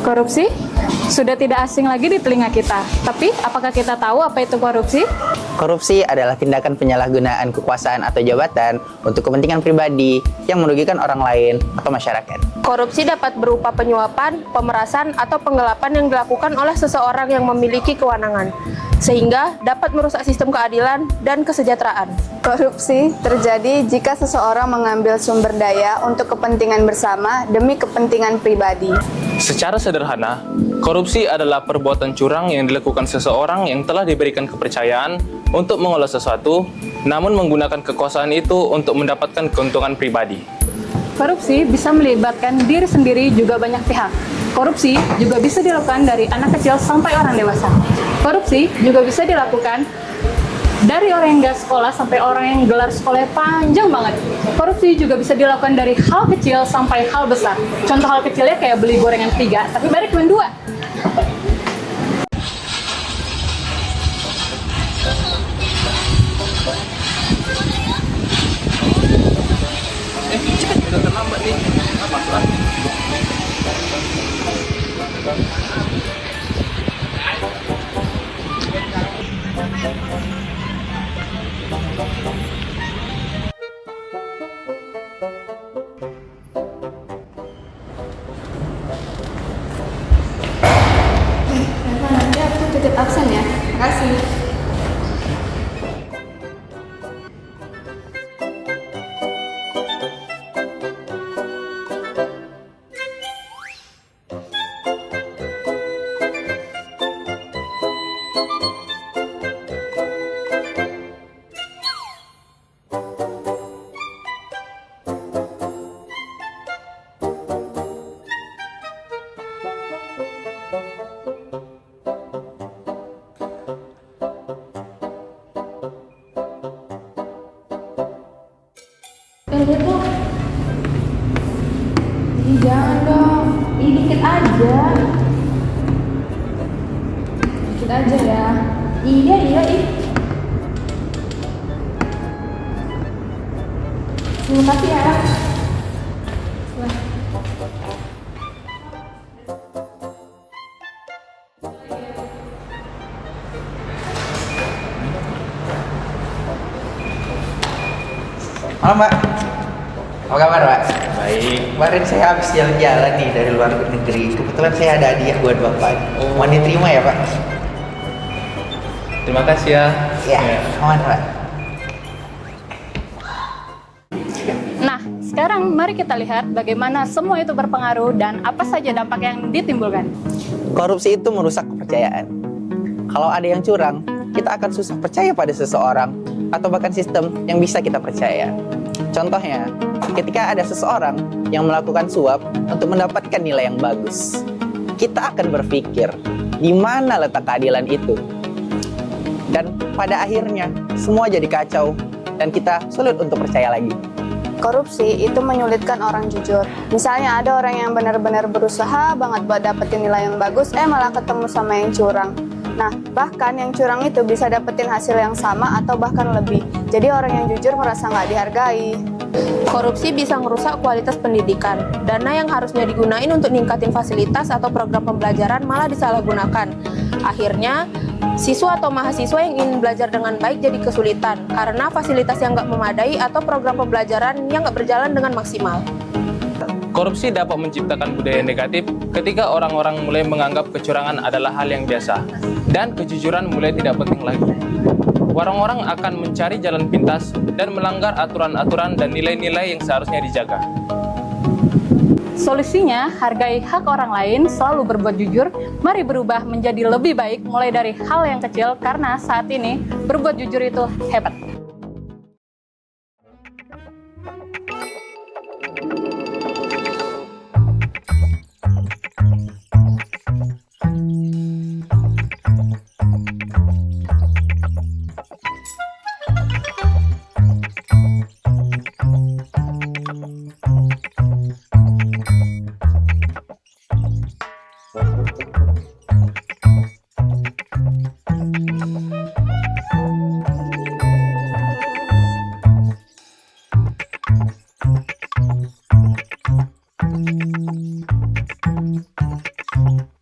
Korupsi sudah tidak asing lagi di telinga kita. Tapi, apakah kita tahu apa itu korupsi? Korupsi adalah tindakan penyalahgunaan kekuasaan atau jabatan untuk kepentingan pribadi yang merugikan orang lain atau masyarakat. Korupsi dapat berupa penyuapan, pemerasan, atau penggelapan yang dilakukan oleh seseorang yang memiliki kewenangan, sehingga dapat merusak sistem keadilan dan kesejahteraan. Korupsi terjadi jika seseorang mengambil sumber daya untuk kepentingan bersama demi kepentingan pribadi. Secara sederhana, korupsi adalah perbuatan curang yang dilakukan seseorang yang telah diberikan kepercayaan untuk mengolah sesuatu, namun menggunakan kekuasaan itu untuk mendapatkan keuntungan pribadi. Korupsi bisa melibatkan diri sendiri juga banyak pihak. Korupsi juga bisa dilakukan dari anak kecil sampai orang dewasa. Korupsi juga bisa dilakukan dari orang yang nggak sekolah sampai orang yang gelar sekolahnya panjang banget. Korupsi juga bisa dilakukan dari hal kecil sampai hal besar. Contoh hal kecilnya kayak beli gorengan 3, tapi bayar cuma 2. Udah terlambat nih. Masuk. Nanti aku titip absen ya. Makasih. Lihat dong. Ih, jangan dong. Ih, dikit aja. Dikit aja ya. Iya, ih. Terima kasih ya. Wah. Halo Mbak, apa kabar Mbak? Baik. Kemarin saya habis jalan-jalan nih dari luar negeri. Kebetulan saya ada hadiah buat Bapak. Mau diterima ya Pak? Terima kasih ya. Ya, aman Pak. Nah, sekarang mari kita lihat bagaimana semua itu berpengaruh dan apa saja dampak yang ditimbulkan. Korupsi itu merusak kepercayaan. Kalau ada yang curang, kita akan susah percaya pada seseorang atau bahkan sistem yang bisa kita percaya. Contohnya, ketika ada seseorang yang melakukan suap untuk mendapatkan nilai yang bagus, kita akan berpikir, di mana letak keadilan itu? Dan pada akhirnya, semua jadi kacau dan kita sulit untuk percaya lagi. Korupsi itu menyulitkan orang jujur. Misalnya ada orang yang benar-benar berusaha banget buat dapetin nilai yang bagus, malah ketemu sama yang curang. Nah, bahkan yang curang itu bisa dapetin hasil yang sama atau bahkan lebih. Jadi orang yang jujur merasa nggak dihargai. Korupsi bisa merusak kualitas pendidikan. Dana yang harusnya digunain untuk ningkatin fasilitas atau program pembelajaran malah disalahgunakan. Akhirnya, siswa atau mahasiswa yang ingin belajar dengan baik jadi kesulitan karena fasilitas yang nggak memadai atau program pembelajaran yang nggak berjalan dengan maksimal. Korupsi dapat menciptakan budaya negatif ketika orang-orang mulai menganggap kecurangan adalah hal yang biasa dan kejujuran mulai tidak penting lagi. Orang-orang akan mencari jalan pintas dan melanggar aturan-aturan dan nilai-nilai yang seharusnya dijaga. Solusinya, hargai hak orang lain, selalu berbuat jujur. Mari berubah menjadi lebih baik mulai dari hal yang kecil karena saat ini berbuat jujur itu hebat. Bye.